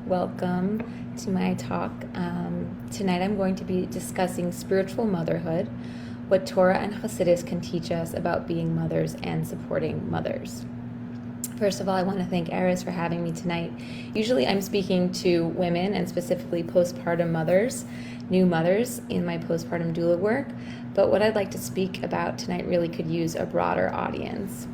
Welcome to my talk. Tonight I'm going to be discussing spiritual motherhood, what Torah and Chassidus can teach us about being mothers and supporting mothers. First of all, I want to thank Erez for having me tonight. Usually I'm speaking to women and specifically postpartum mothers, new mothers in my postpartum doula work, but what I'd like to speak about tonight really could use a broader audience.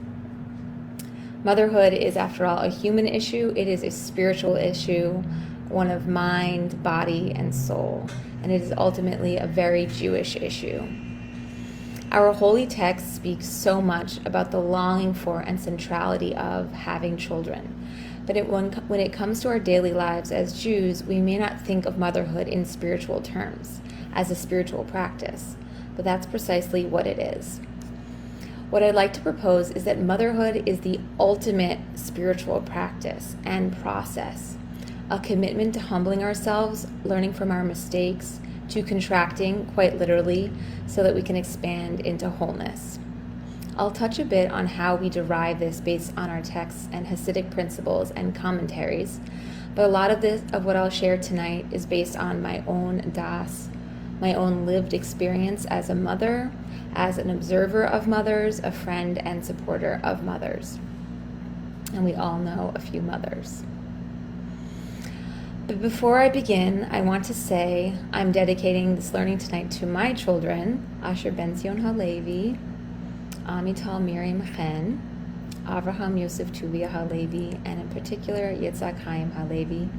Motherhood is, after all, a human issue. It is a spiritual issue, one of mind, body, and soul, and it is ultimately a very Jewish issue. Our holy text speaks so much about the longing for and centrality of having children. But when it comes to our daily lives as Jews, we may not think of motherhood in spiritual terms, as a spiritual practice, but that's precisely what it is. What I'd like to propose is that motherhood is the ultimate spiritual practice and process, a commitment to humbling ourselves, learning from our mistakes, to contracting, quite literally, so that we can expand into wholeness. I'll touch a bit on how we derive this based on our texts and Hasidic principles and commentaries, but a lot of what I'll share tonight is based on my own das, my own lived experience as a mother, as an observer of mothers, a friend and supporter of mothers. And we all know a few mothers. But before I begin, I want to say I'm dedicating this learning tonight to my children, Asher Ben Zion Halevi, Amital Miriam Chen, Avraham Yosef Tuvia Halevi, and in particular Yitzhak Chaim Halevi,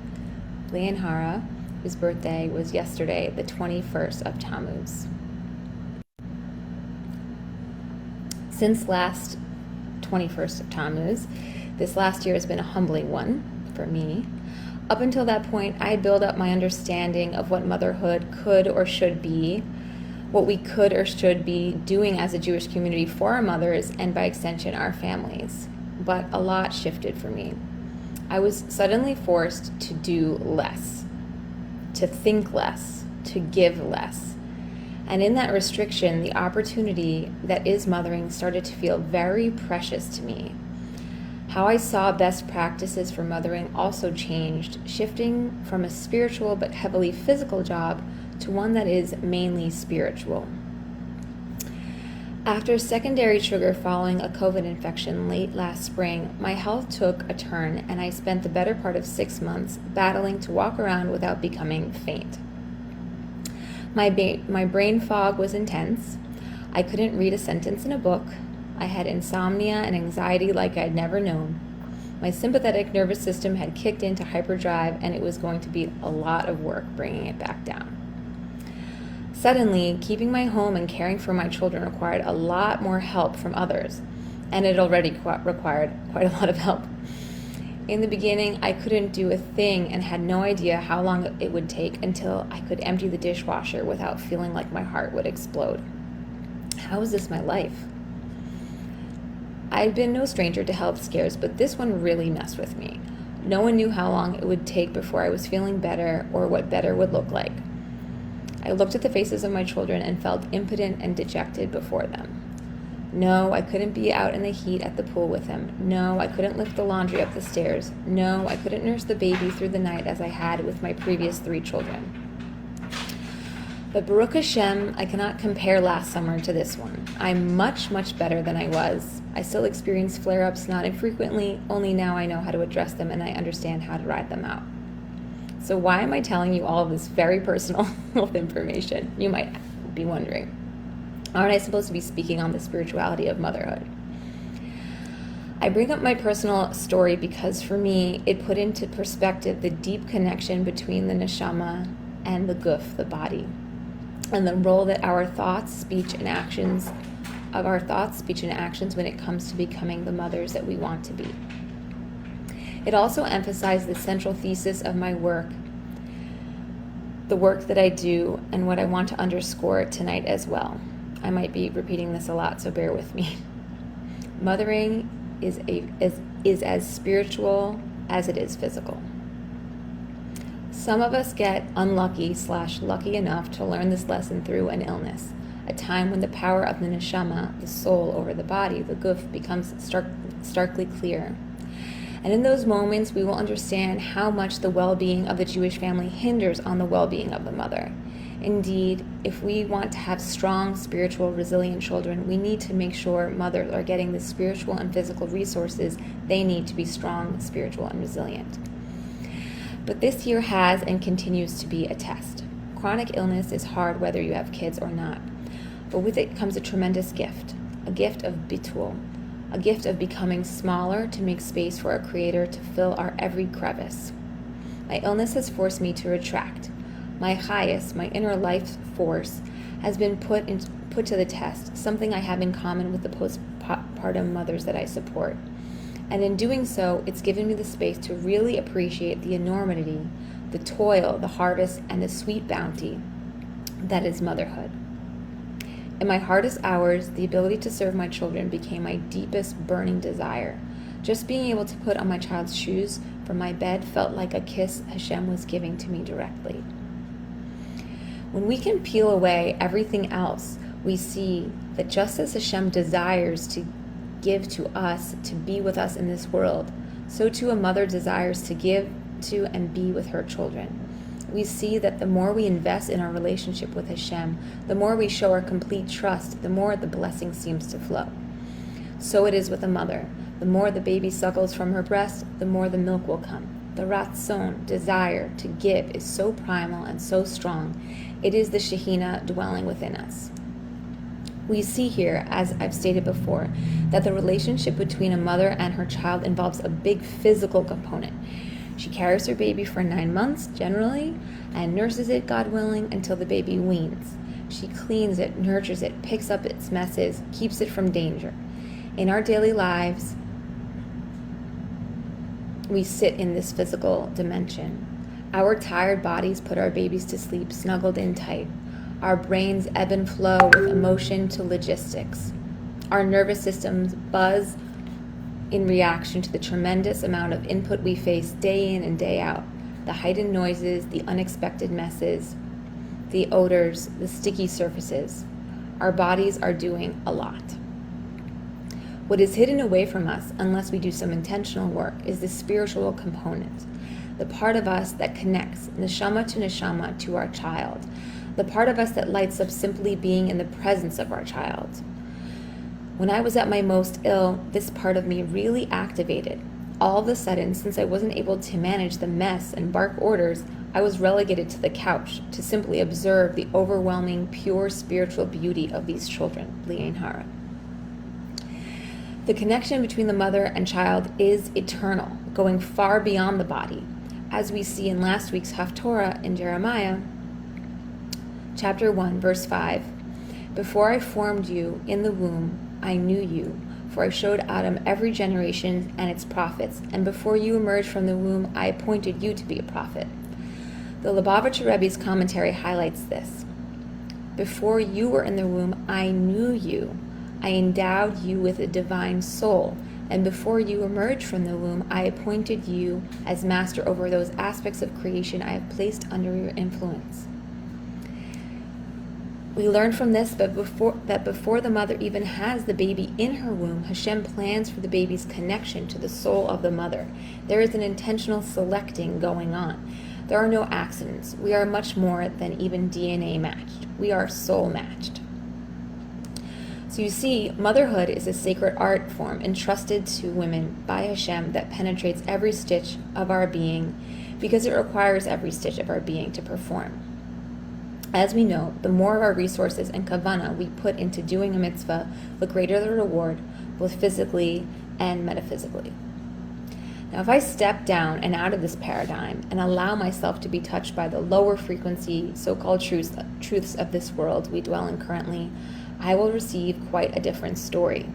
Leah and Hara, whose birthday was yesterday, the 21st of Tammuz. Since last 21st of Tammuz, this last year has been a humbling one for me. Up until that point, I had built up my understanding of what motherhood could or should be, what we could or should be doing as a Jewish community for our mothers and by extension our families. But a lot shifted for me. I was suddenly forced to do less, to think less, to give less. And in that restriction, the opportunity that is mothering started to feel very precious to me. How I saw best practices for mothering also changed, shifting from a spiritual but heavily physical job to one that is mainly spiritual. After secondary trigger following a COVID infection late last spring, my health took a turn and I spent the better part of 6 months battling to walk around without becoming faint. My brain fog was intense. I couldn't read a sentence in a book. I had insomnia and anxiety like I'd never known. My sympathetic nervous system had kicked into hyperdrive, and it was going to be a lot of work bringing it back down. Suddenly, keeping my home and caring for my children required a lot more help from others, and it already required quite a lot of help. In the beginning, I couldn't do a thing and had no idea how long it would take until I could empty the dishwasher without feeling like my heart would explode. How is this my life? I'd been no stranger to health scares, but this one really messed with me. No one knew how long it would take before I was feeling better or what better would look like. I looked at the faces of my children and felt impotent and dejected before them. No, I couldn't be out in the heat at the pool with him. No, I couldn't lift the laundry up the stairs. No, I couldn't nurse the baby through the night as I had with my previous 3 children. But Baruch Hashem, I cannot compare last summer to this one. I'm much, much better than I was. I still experience flare-ups not infrequently, only now I know how to address them and I understand how to ride them out. So why am I telling you all of this very personal health information? You might be wondering. Aren't I supposed to be speaking on the spirituality of motherhood? I bring up my personal story because for me, it put into perspective the deep connection between the neshama and the guf, the body, and the role that our thoughts, speech, and actions when it comes to becoming the mothers that we want to be. It also emphasized the central thesis of my work, the work that I do, and what I want to underscore tonight as well. I might be repeating this a lot, so bear with me. Mothering is as spiritual as it is physical. Some of us get unlucky/lucky enough to learn this lesson through an illness, a time when the power of the neshama, the soul over the body, the guf, becomes starkly clear. And in those moments, we will understand how much the well-being of the Jewish family hinders on the well-being of the mother. Indeed, if we want to have strong, spiritual, resilient children, we need to make sure mothers are getting the spiritual and physical resources they need to be strong, spiritual, and resilient. But this year has and continues to be a test. Chronic illness is hard whether you have kids or not. But with it comes a tremendous gift, a gift of bitul, a gift of becoming smaller to make space for our Creator to fill our every crevice. My illness has forced me to retract. My chayas, my inner life force, has been put to the test, something I have in common with the postpartum mothers that I support. And in doing so, it's given me the space to really appreciate the enormity, the toil, the harvest, and the sweet bounty that is motherhood. In my hardest hours, the ability to serve my children became my deepest burning desire. Just being able to put on my child's shoes from my bed felt like a kiss Hashem was giving to me directly. When we can peel away everything else, we see that just as Hashem desires to give to us, to be with us in this world, so too a mother desires to give to and be with her children. We see that the more we invest in our relationship with Hashem, the more we show our complete trust, the more the blessing seems to flow. So it is with a mother. The more the baby suckles from her breast, the more the milk will come. The ratzon, desire to give, is so primal and so strong. It is the Shekhinah dwelling within us. We see here, as I've stated before, that the relationship between a mother and her child involves a big physical component. She carries her baby for 9 months, generally, and nurses it, God willing, until the baby weans. She cleans it, nurtures it, picks up its messes, keeps it from danger. In our daily lives, we sit in this physical dimension. Our tired bodies put our babies to sleep snuggled in tight. Our brains ebb and flow with emotion to logistics. Our nervous systems buzz in reaction to the tremendous amount of input we face day in and day out. The heightened noises, the unexpected messes, the odors, the sticky surfaces. Our bodies are doing a lot. What is hidden away from us, unless we do some intentional work, is the spiritual component, the part of us that connects neshama to our child, the part of us that lights up simply being in the presence of our child. When I was at my most ill, this part of me really activated. All of a sudden, since I wasn't able to manage the mess and bark orders, I was relegated to the couch to simply observe the overwhelming, pure spiritual beauty of these children, Leah and Hara. The connection between the mother and child is eternal, going far beyond the body. As we see in last week's Haftorah in Jeremiah, chapter 1, verse 5, "Before I formed you in the womb, I knew you, for I showed Adam every generation and its prophets, and before you emerged from the womb, I appointed you to be a prophet." The Lubavitcher Rebbe's commentary highlights this. Before you were in the womb, I knew you. I endowed you with a divine soul, and before you emerged from the womb, I appointed you as master over those aspects of creation I have placed under your influence. We learn from this that before the mother even has the baby in her womb, Hashem plans for the baby's connection to the soul of the mother. There is an intentional selecting going on. There are no accidents. We are much more than even DNA matched. We are soul matched. So you see, motherhood is a sacred art form entrusted to women by Hashem that penetrates every stitch of our being because it requires every stitch of our being to perform. As we know, the more of our resources and kavanah we put into doing a mitzvah, the greater the reward, both physically and metaphysically. Now, if I step down and out of this paradigm and allow myself to be touched by the lower frequency, so-called truths of this world we dwell in currently, I will receive quite a different story.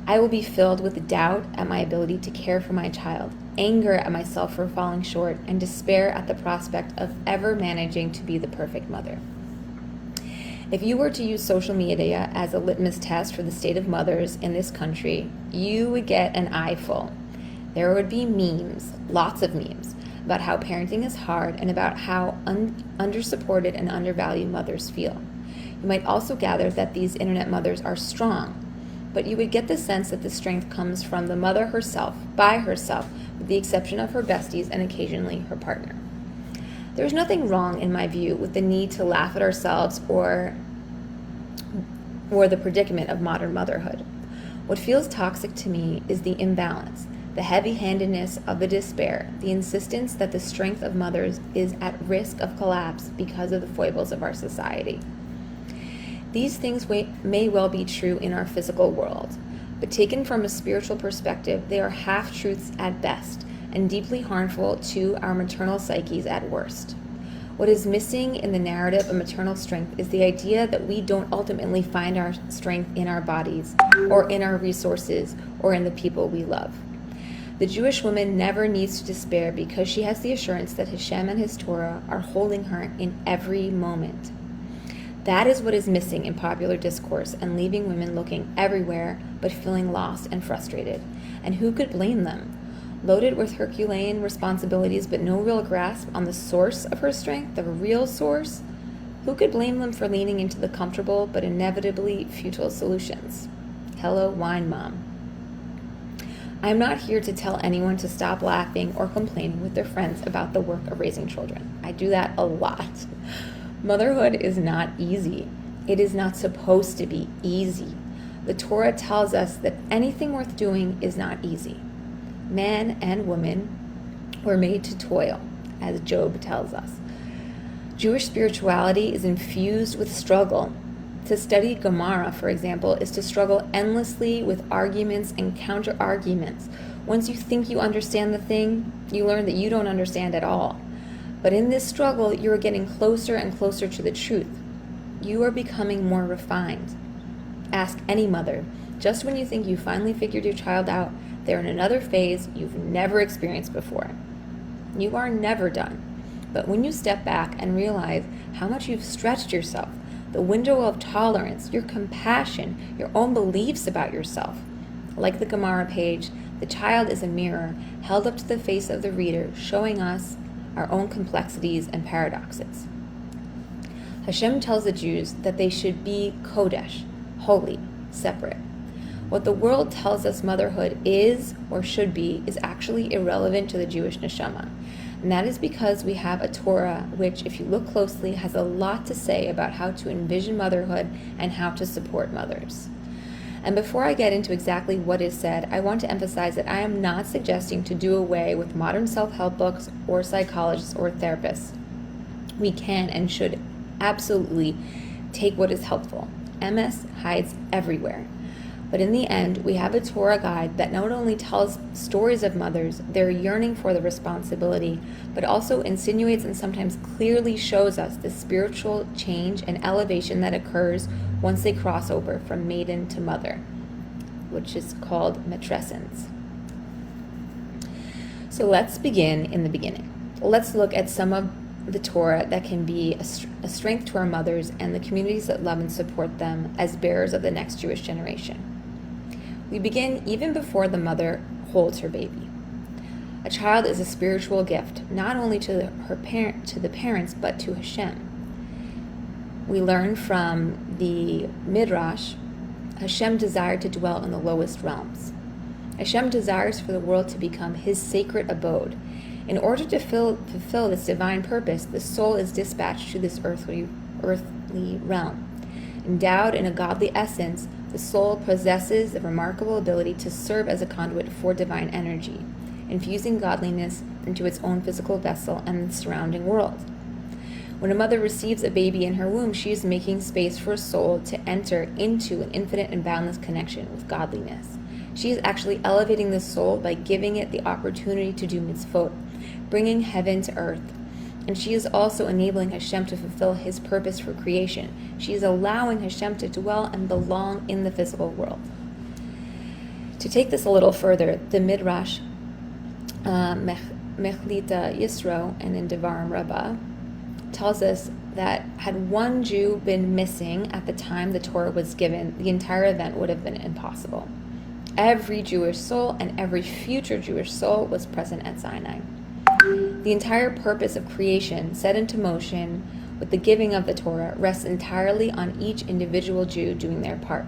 I will be filled with doubt at my ability to care for my child, anger at myself for falling short, and despair at the prospect of ever managing to be the perfect mother. If you were to use social media as a litmus test for the state of mothers in this country, you would get an eyeful. There would be memes, lots of memes, about how parenting is hard and about how undersupported and undervalued mothers feel. You might also gather that these internet mothers are strong. but you would get the sense that the strength comes from the mother herself, by herself, with the exception of her besties and occasionally her partner. There's nothing wrong, in my view, with the need to laugh at ourselves or the predicament of modern motherhood. What feels toxic to me is the imbalance, the heavy-handedness of the despair, the insistence that the strength of mothers is at risk of collapse because of the foibles of our society. These things may well be true in our physical world, but taken from a spiritual perspective, they are half-truths at best and deeply harmful to our maternal psyches at worst. What is missing in the narrative of maternal strength is the idea that we don't ultimately find our strength in our bodies, or in our resources, or in the people we love. The Jewish woman never needs to despair because she has the assurance that Hashem and His Torah are holding her in every moment. That is what is missing in popular discourse and leaving women looking everywhere but feeling lost and frustrated. And who could blame them? Loaded with Herculean responsibilities but no real grasp on the source of her strength, the real source, who could blame them for leaning into the comfortable but inevitably futile solutions? Hello, wine mom. I'm not here to tell anyone to stop laughing or complaining with their friends about the work of raising children. I do that a lot. Motherhood is not easy. It is not supposed to be easy. The Torah tells us that anything worth doing is not easy. Man and woman were made to toil, as Job tells us. Jewish spirituality is infused with struggle. To study Gemara, for example, is to struggle endlessly with arguments and counter-arguments. Once you think you understand the thing, you learn that you don't understand at all. But in this struggle, you are getting closer and closer to the truth. You are becoming more refined. Ask any mother. Just when you think you finally figured your child out, they're in another phase you've never experienced before. You are never done. But when you step back and realize how much you've stretched yourself, the window of tolerance, your compassion, your own beliefs about yourself, like the Gemara page, the child is a mirror held up to the face of the reader, showing us our own complexities and paradoxes. Hashem tells the Jews that they should be kodesh, holy, separate. What the world tells us motherhood is or should be is actually irrelevant to the Jewish neshama. And that is because we have a Torah which, if you look closely, has a lot to say about how to envision motherhood and how to support mothers. And before I get into exactly what is said, I want to emphasize that I am not suggesting to do away with modern self-help books or psychologists or therapists. We can and should absolutely take what is helpful. MS hides everywhere. But in the end, we have a Torah guide that not only tells stories of mothers, their yearning for the responsibility, but also insinuates and sometimes clearly shows us the spiritual change and elevation that occurs once they cross over from maiden to mother, which is called matrescence. So let's begin in the beginning. Let's look at some of the Torah that can be a strength to our mothers and the communities that love and support them as bearers of the next Jewish generation. We begin even before the mother holds her baby. A child is a spiritual gift, not only to the parents, but to Hashem. We learn from the Midrash, Hashem desired to dwell in the lowest realms. Hashem desires for the world to become His sacred abode. In order to fulfill this divine purpose, the soul is dispatched to this earthly realm. Endowed in a godly essence, the soul possesses the remarkable ability to serve as a conduit for divine energy, infusing godliness into its own physical vessel and the surrounding world. When a mother receives a baby in her womb, she is making space for a soul to enter into an infinite and boundless connection with godliness. She is actually elevating the soul by giving it the opportunity to do mitzvot, bringing heaven to earth. And she is also enabling Hashem to fulfill His purpose for creation. She is allowing Hashem to dwell and belong in the physical world. To take this a little further, the Midrash, Mechlita Yisro, and in Devarim Rabbah, tells us that had one Jew been missing at the time the Torah was given, the entire event would have been impossible. Every Jewish soul and every future Jewish soul was present at Sinai. The entire purpose of creation set into motion with the giving of the Torah rests entirely on each individual Jew doing their part.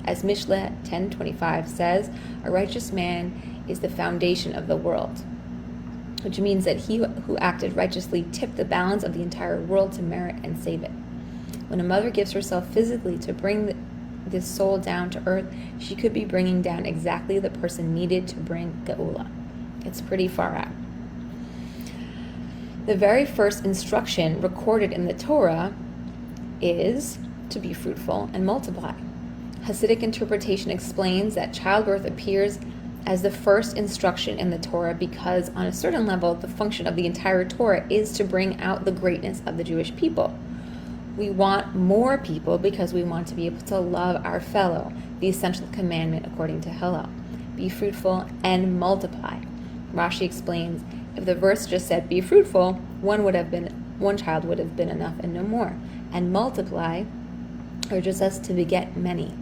As Mishle 10:25 says, a righteous man is the foundation of the world, which means that he who acted righteously tipped the balance of the entire world to merit and save it. When a mother gives herself physically to bring this soul down to earth, she could be bringing down exactly the person needed to bring Geula. It's pretty far out. The very first instruction recorded in the Torah is to be fruitful and multiply. Hasidic interpretation explains that childbirth appears as the first instruction in the Torah because, on a certain level, the function of the entire Torah is to bring out the greatness of the Jewish people. We want more people because we want to be able to love our fellow, the essential commandment according to Hillel. Be fruitful and multiply. Rashi explains, if the verse just said be fruitful, one child would have been enough and no more. And multiply urges us to beget many.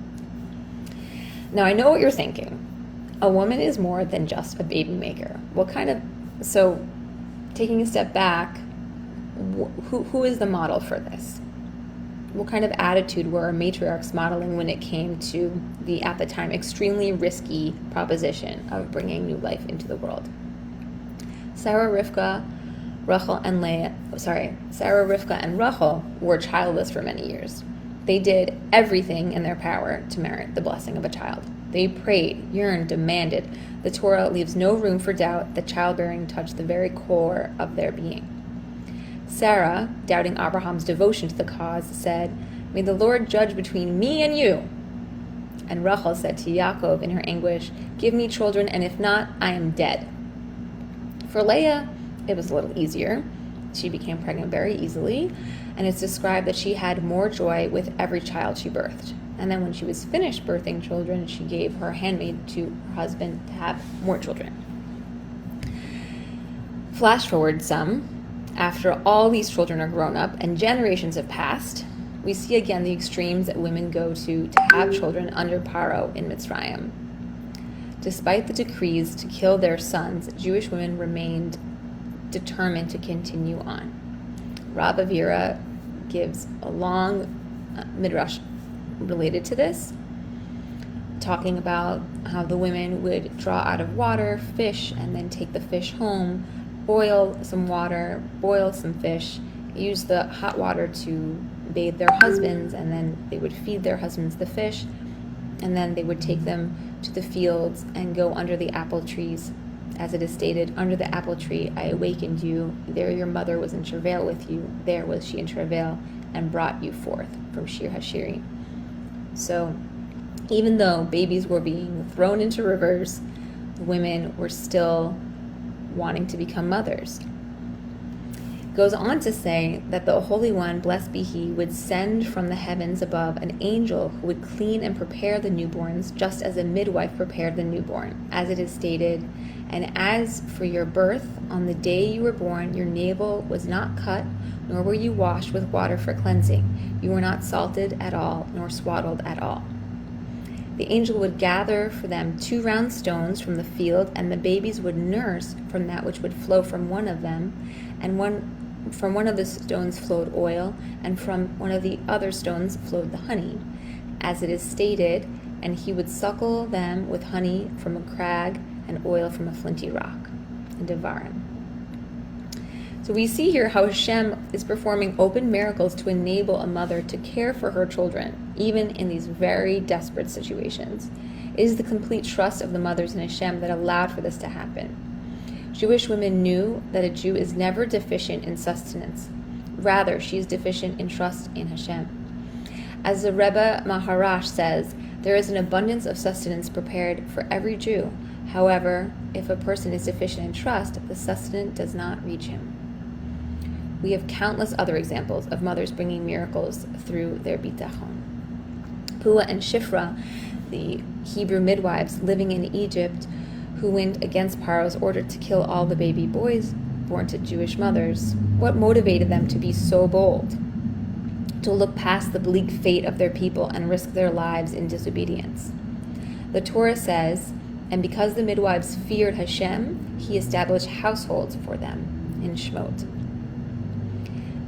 Now I know what you're thinking. A woman is more than just a baby maker. So taking a step back, who is the model for this? What kind of attitude were our matriarchs modeling when it came to the, at the time, extremely risky proposition of bringing new life into the world? Sarah, Rivka, and Rachel were childless for many years. They did everything in their power to merit the blessing of a child. They prayed, yearned, demanded. The Torah leaves no room for doubt that childbearing touched the very core of their being. Sarah, doubting Abraham's devotion to the cause, said, "May the Lord judge between me and you." And Rachel said to Yaakov in her anguish, "Give me children, and if not, I am dead." For Leah, it was a little easier. She became pregnant very easily, and it's described that she had more joy with every child she birthed. And then when she was finished birthing children, she gave her handmaid to her husband to have more children. Flash forward some. After all these children are grown up and generations have passed, we see again the extremes that women go to have children under Paro in Mitzrayim. Despite the decrees to kill their sons, Jewish women remained determined to continue on. Rabbi Vera gives a long midrash related to this, talking about how the women would draw out of water fish and then take the fish home, boil some water, boil some fish, use the hot water to bathe their husbands, and then they would feed their husbands the fish, and then they would take them to the fields and go under the apple trees. As it is stated, under the apple tree I awakened you, there your mother was in travail with you, there was she in travail, and brought you forth from Shir Hashiri. So even though babies were being thrown into rivers, women were still wanting to become mothers. Goes on to say that the Holy One, blessed be He, would send from the heavens above an angel who would clean and prepare the newborns, just as a midwife prepared the newborn, as it is stated, "And as for your birth, on the day you were born, your navel was not cut, nor were you washed with water for cleansing. You were not salted at all, nor swaddled at all." The angel would gather for them 2 round stones from the field, and the babies would nurse from that which would flow from one of them, and from one of the stones flowed oil, and from one of the other stones flowed the honey. As it is stated, "And he would suckle them with honey from a crag and oil from a flinty rock," in Devarim. So we see here how Hashem is performing open miracles to enable a mother to care for her children, even in these very desperate situations. It is the complete trust of the mothers in Hashem that allowed for this to happen. Jewish women knew that a Jew is never deficient in sustenance. Rather, she is deficient in trust in Hashem. As the Rebbe Maharash says, there is an abundance of sustenance prepared for every Jew. However, if a person is deficient in trust, the sustenance does not reach him. We have countless other examples of mothers bringing miracles through their bitachon. Pua and Shifra, the Hebrew midwives living in Egypt, who went against Paro's order to kill all the baby boys born to Jewish mothers. What motivated them to be so bold? To look past the bleak fate of their people and risk their lives in disobedience. The Torah says, "And because the midwives feared Hashem, He established households for them," in Shemot.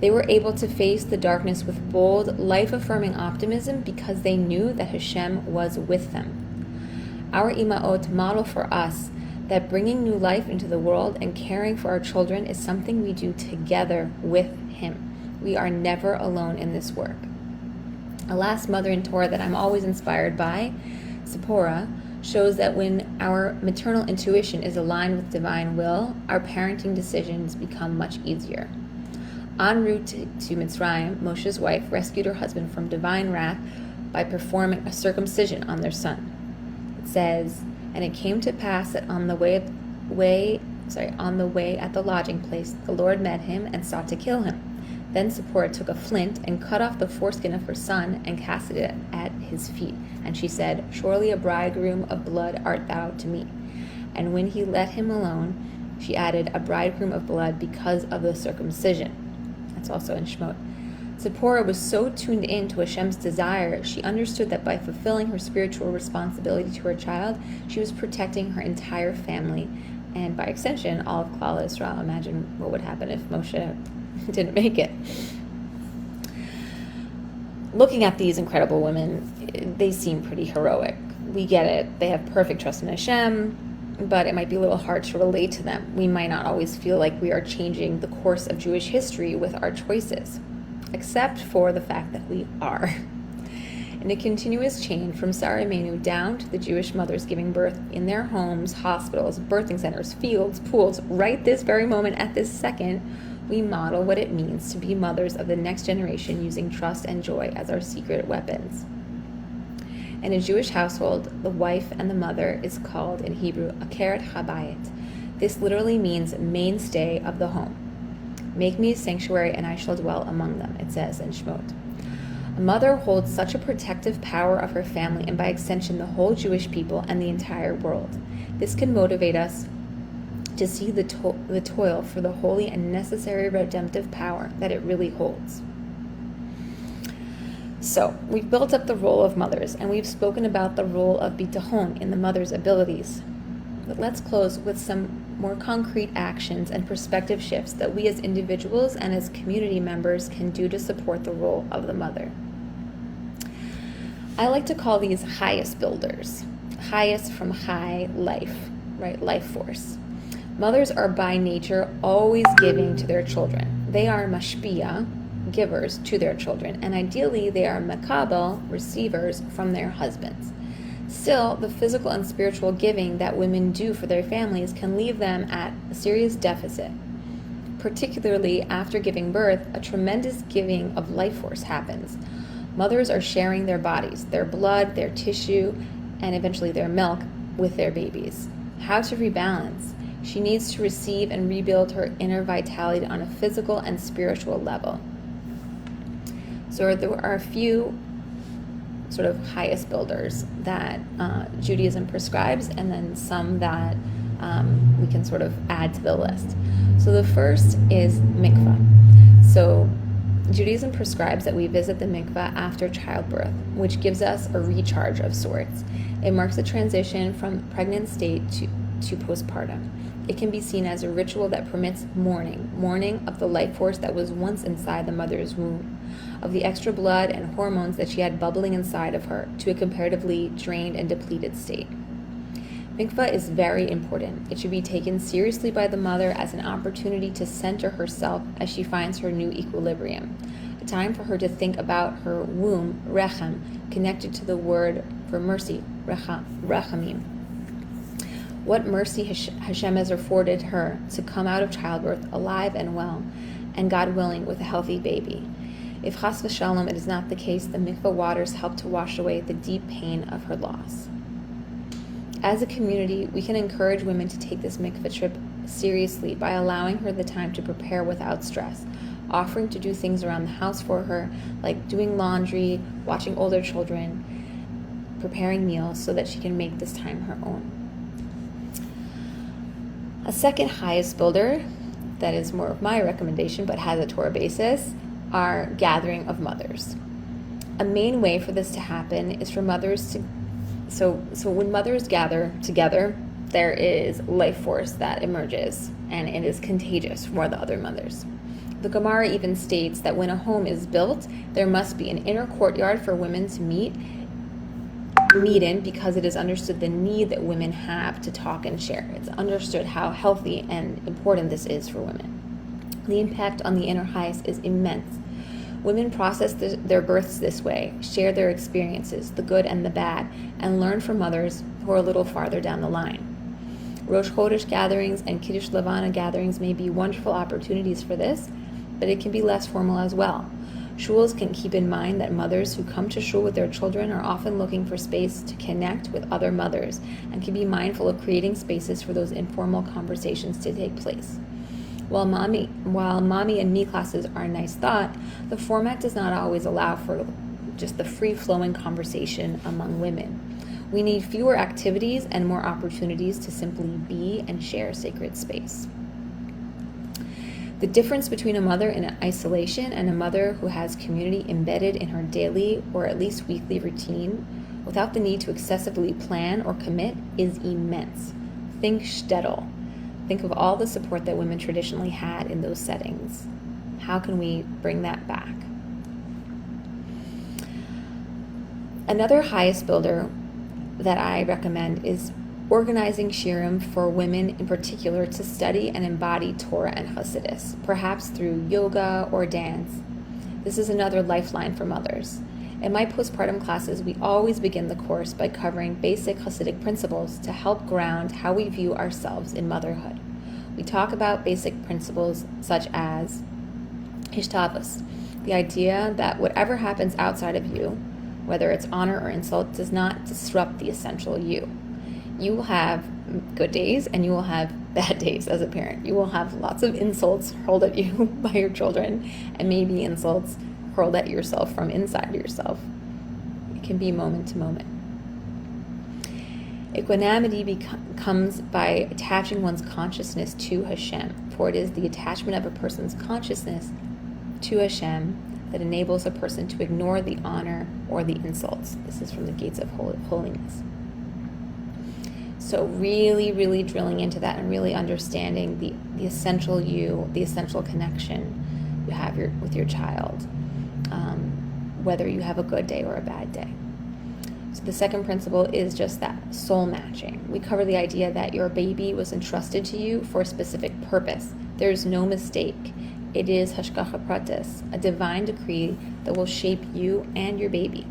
They were able to face the darkness with bold, life-affirming optimism because they knew that Hashem was with them. Our Imaot model for us that bringing new life into the world and caring for our children is something we do together with Him. We are never alone in this work. A last mother in Torah that I'm always inspired by, Serour, shows that when our maternal intuition is aligned with divine will, our parenting decisions become much easier. En route to Mitzrayim, Moshe's wife rescued her husband from divine wrath by performing a circumcision on their son. It says, "And it came to pass that on the way at the lodging place, the Lord met him and sought to kill him. Then Serour took a flint and cut off the foreskin of her son and cast it at his feet. And she said, Surely a bridegroom of blood art thou to me. And when he let him alone, she added, a bridegroom of blood because of the circumcision." That's also in Shemot. Serour was so tuned in to Hashem's desire, she understood that by fulfilling her spiritual responsibility to her child, she was protecting her entire family, and by extension, all of Klal Yisrael. Imagine what would happen if Moshe didn't make it. Looking at these incredible women, they seem pretty heroic. We get it. They have perfect trust in Hashem, but it might be a little hard to relate to them. We might not always feel like we are changing the course of Jewish history with our choices, except for the fact that we are. In a continuous chain from Sara Imenu down to the Jewish mothers giving birth in their homes, hospitals, birthing centers, fields, pools, right this very moment at this second, we model what it means to be mothers of the next generation using trust and joy as our secret weapons. In a Jewish household, the wife and the mother is called in Hebrew Akeret Habayit. This literally means mainstay of the home. Make me a sanctuary and I shall dwell among them, it says in Shemot. A mother holds such a protective power of her family and by extension the whole Jewish people and the entire world. This can motivate us to see the toil for the holy and necessary redemptive power that it really holds. So, we've built up the role of mothers, and we've spoken about the role of bitachon in the mother's abilities. But let's close with some more concrete actions and perspective shifts that we as individuals and as community members can do to support the role of the mother. I like to call these highest builders. Highest from high life, right? Life force. Mothers are by nature always giving to their children. They are mashpia, givers to their children, and ideally they are makabel, receivers from their husbands. Still, the physical and spiritual giving that women do for their families can leave them at a serious deficit. Particularly after giving birth, a tremendous giving of life force happens. Mothers are sharing their bodies, their blood, their tissue, and eventually their milk with their babies. How to rebalance? She needs to receive and rebuild her inner vitality on a physical and spiritual level. So there are a few sort of highest builders that Judaism prescribes, and then some that we can sort of add to the list. So the first is mikvah. So Judaism prescribes that we visit the mikvah after childbirth, which gives us a recharge of sorts. It marks a transition from pregnant state to postpartum. It can be seen as a ritual that permits mourning of the life force that was once inside the mother's womb, of the extra blood and hormones that she had bubbling inside of her to a comparatively drained and depleted state. Mikvah is very important. It should be taken seriously by the mother as an opportunity to center herself as she finds her new equilibrium, a time for her to think about her womb, rechem, connected to the word for mercy, rachamim. What mercy Hashem has afforded her to come out of childbirth alive and well, and God willing, with a healthy baby. If chas v'shalom it is not the case, the mikvah waters help to wash away the deep pain of her loss. As a community, we can encourage women to take this mikvah trip seriously by allowing her the time to prepare without stress, offering to do things around the house for her, like doing laundry, watching older children, preparing meals so that she can make this time her own. A second highest builder, that is more of my recommendation but has a Torah basis, are gathering of mothers. A main way for this to happen is for mothers to, so when mothers gather together, there is life force that emerges and it is contagious for the other mothers. The Gemara even states that when a home is built, there must be an inner courtyard for women to meet in, because it is understood the need that women have to talk and share. It's understood how healthy and important this is for women. The impact on the inner Chais is immense. Women process their births this way, share their experiences, the good and the bad, and learn from mothers who are a little farther down the line. Rosh Chodesh gatherings and Kiddush Levana gatherings may be wonderful opportunities for this, but it can be less formal as well. Shuls can keep in mind that mothers who come to shul with their children are often looking for space to connect with other mothers, and can be mindful of creating spaces for those informal conversations to take place. While mommy and me classes are a nice thought, the format does not always allow for just the free-flowing conversation among women. We need fewer activities and more opportunities to simply be and share sacred space. The difference between a mother in isolation and a mother who has community embedded in her daily or at least weekly routine, without the need to excessively plan or commit, is immense. Think shtetl. Think of all the support that women traditionally had in those settings. How can we bring that back? Another highest builder that I recommend is organizing shiurim for women in particular to study and embody Torah and Chassidus, perhaps through yoga or dance. This is another lifeline for mothers. In my postpartum classes, we always begin the course by covering basic Hasidic principles to help ground how we view ourselves in motherhood. We talk about basic principles such as hishtavus, the idea that whatever happens outside of you, whether it's honor or insult, does not disrupt the essential you. You will have good days and you will have bad days as a parent. You will have lots of insults hurled at you by your children, and maybe insults hurled at yourself from inside yourself. It can be moment to moment. Equanimity comes by attaching one's consciousness to Hashem, for it is the attachment of a person's consciousness to Hashem that enables a person to ignore the honor or the insults. This is from the Gates of Holiness. So really, really drilling into that and really understanding the essential you, the essential connection you have with your child, whether you have a good day or a bad day. So the second principle is just that, soul matching. We cover the idea that your baby was entrusted to you for a specific purpose. There's no mistake. It is hashgacha pratis, a divine decree that will shape you and your baby.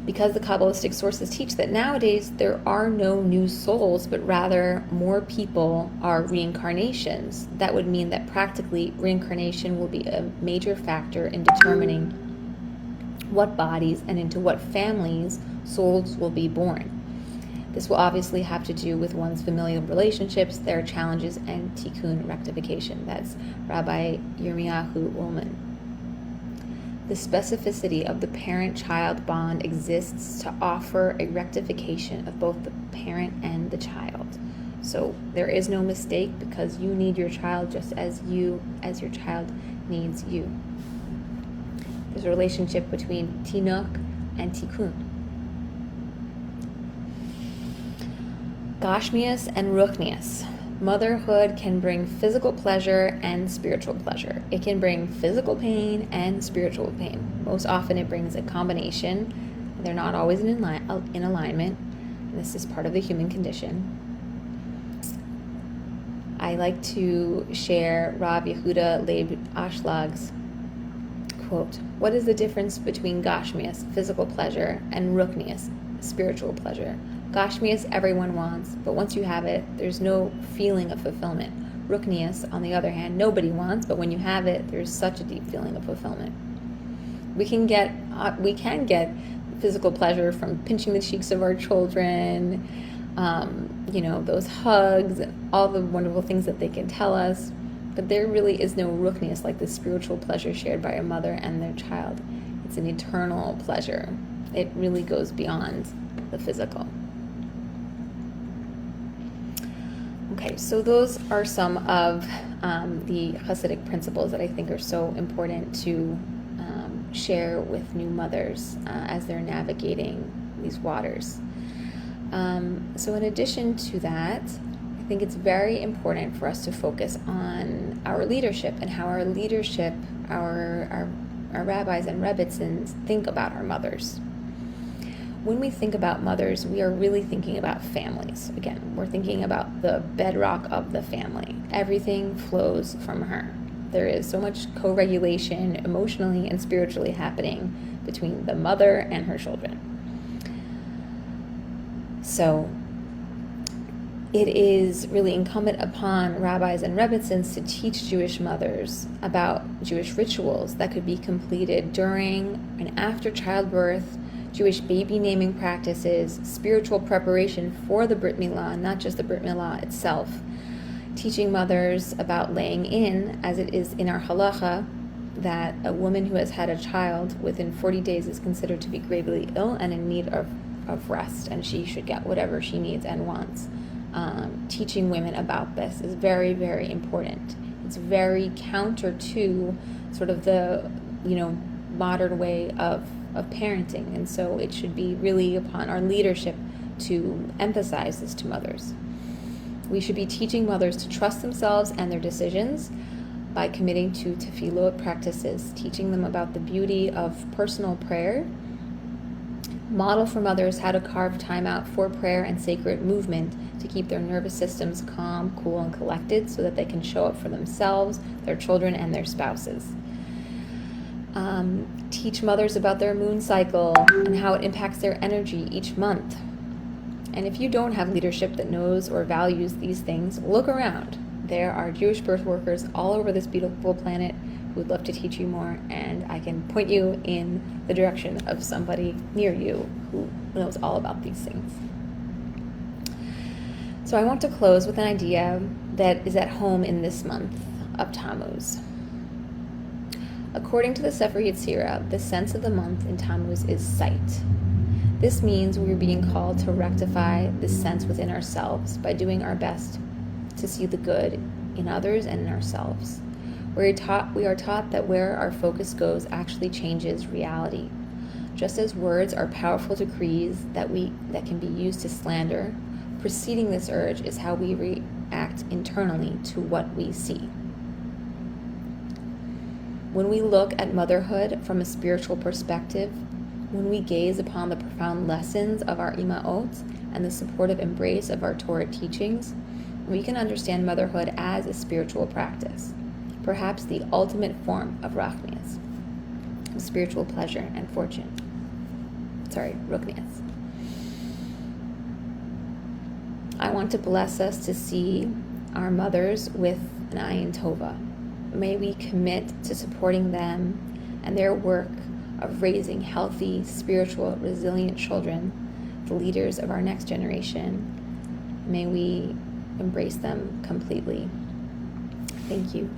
Because the Kabbalistic sources teach that nowadays there are no new souls, but rather more people are reincarnations, that would mean that practically reincarnation will be a major factor in determining what bodies and into what families souls will be born. This will obviously have to do with one's familial relationships, their challenges, and tikkun, rectification. That's Rabbi Yirmiyahu Ullman. The specificity of the parent-child bond exists to offer a rectification of both the parent and the child. So there is no mistake, because you need your child just as your child needs you. There's a relationship between tinuk and tikkun. Gashmias and ruchnias. Motherhood can bring physical pleasure and spiritual pleasure. It can bring physical pain and spiritual pain. Most often it brings a combination. They're not always in alignment. This is part of the human condition. I like to share Rav Yehuda Leib Ashlag's quote, "What is the difference between Gashmias, physical pleasure, and Ruchnias, spiritual pleasure? Gashmias everyone wants, but once you have it, there's no feeling of fulfillment. Ruchnias, on the other hand, nobody wants, but when you have it, there's such a deep feeling of fulfillment." We can get physical pleasure from pinching the cheeks of our children, those hugs and all the wonderful things that they can tell us. But there really is no ruchnias like the spiritual pleasure shared by a mother and their child. It's an eternal pleasure. It really goes beyond the physical. Okay, so those are some of the Hasidic principles that I think are so important to share with new mothers as they're navigating these waters. So in addition to that, I I think it's very important for us to focus on our leadership and how our leadership, our rabbis and rebbitzins think about our mothers. When we think about mothers, we are really thinking about families. Again, we're thinking about the bedrock of the family. Everything flows from her. There is so much co-regulation emotionally and spiritually happening between the mother and her children. So it is really incumbent upon rabbis and rebbitzins to teach Jewish mothers about Jewish rituals that could be completed during and after childbirth, Jewish baby naming practices, spiritual preparation for the Brit Milah, not just the Brit Milah itself, teaching mothers about laying in, as it is in our halacha, that a woman who has had a child within 40 days is considered to be gravely ill and in need of rest, and she should get whatever she needs and wants. Teaching women about this is very, very important. It's very counter to sort of the, modern way of parenting, and so it should be really upon our leadership to emphasize this to mothers. We should be teaching mothers to trust themselves and their decisions by committing to tefillot practices, teaching them about the beauty of personal prayer, model for mothers how to carve time out for prayer and sacred movement to keep their nervous systems calm, cool, and collected so that they can show up for themselves, their children, and their spouses. Teach mothers about their moon cycle and how it impacts their energy each month. And if you don't have leadership that knows or values these things, look around. There are Jewish birth workers all over this beautiful planet who would love to teach you more, and I can point you in the direction of somebody near you who knows all about these things. So I want to close with an idea that is at home in this month of Tammuz. According to the Sefer Yetzirah, the sense of the month in Tammuz is sight. This means we are being called to rectify this sense within ourselves by doing our best to see the good in others and in ourselves. We are taught that where our focus goes actually changes reality. Just as words are powerful decrees that can be used to slander, preceding this urge is how we react internally to what we see. When we look at motherhood from a spiritual perspective, when we gaze upon the profound lessons of our imaot and the supportive embrace of our Torah teachings, we can understand motherhood as a spiritual practice, perhaps the ultimate form of rachnias, of spiritual pleasure and fortune. Ruchnias. I want to bless us to see our mothers with an ayin tova. May we commit to supporting them and their work of raising healthy, spiritual, resilient children, the leaders of our next generation. May we embrace them completely. Thank you.